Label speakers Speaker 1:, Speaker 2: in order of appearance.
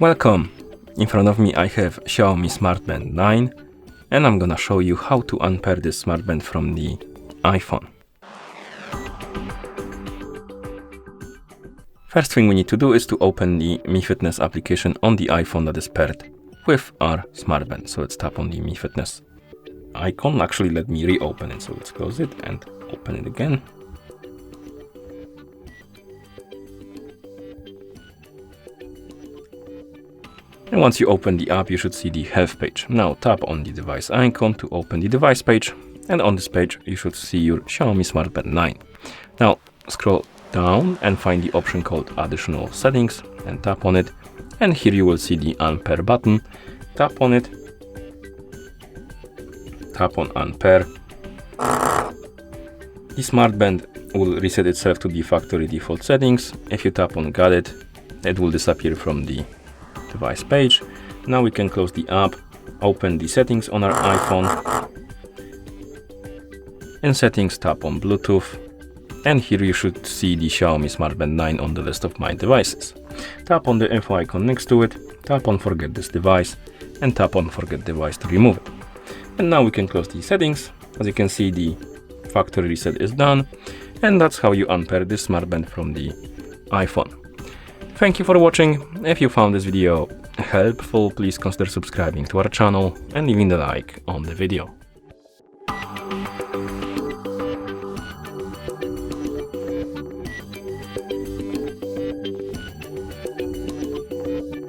Speaker 1: Welcome! In front of me I have Xiaomi Smart Band 9 and I'm gonna show you how to unpair this smart band from the iPhone. First thing we need to do is to open the Mi Fitness application on the iPhone that is paired with our smart band. So let's tap on the Mi Fitness icon. Actually, let me reopen it. So let's close it and open it again. And once you open the app, you should see the health page. Now tap on the device icon to open the device page. And on this page, you should see your Xiaomi Smart Band 9. Now scroll down and find the option called Additional Settings and tap on it. And here you will see the Unpair button. Tap on it. Tap on Unpair. The smart band will reset itself to the factory default settings. If you tap on Got it, it will disappear from the device page. Now we can close the app, open the settings on our iPhone. In settings, tap on Bluetooth. And here you should see the Xiaomi Smart Band 9 on the list of my devices. Tap on the info icon next to it, tap on Forget this device, and tap on Forget device to remove it. And now we can close the settings. As you can see, the factory reset is done. And that's how you unpair this smart band from the iPhone. Thank you for watching. If you found this video helpful, please consider subscribing to our channel and leaving a like on the video.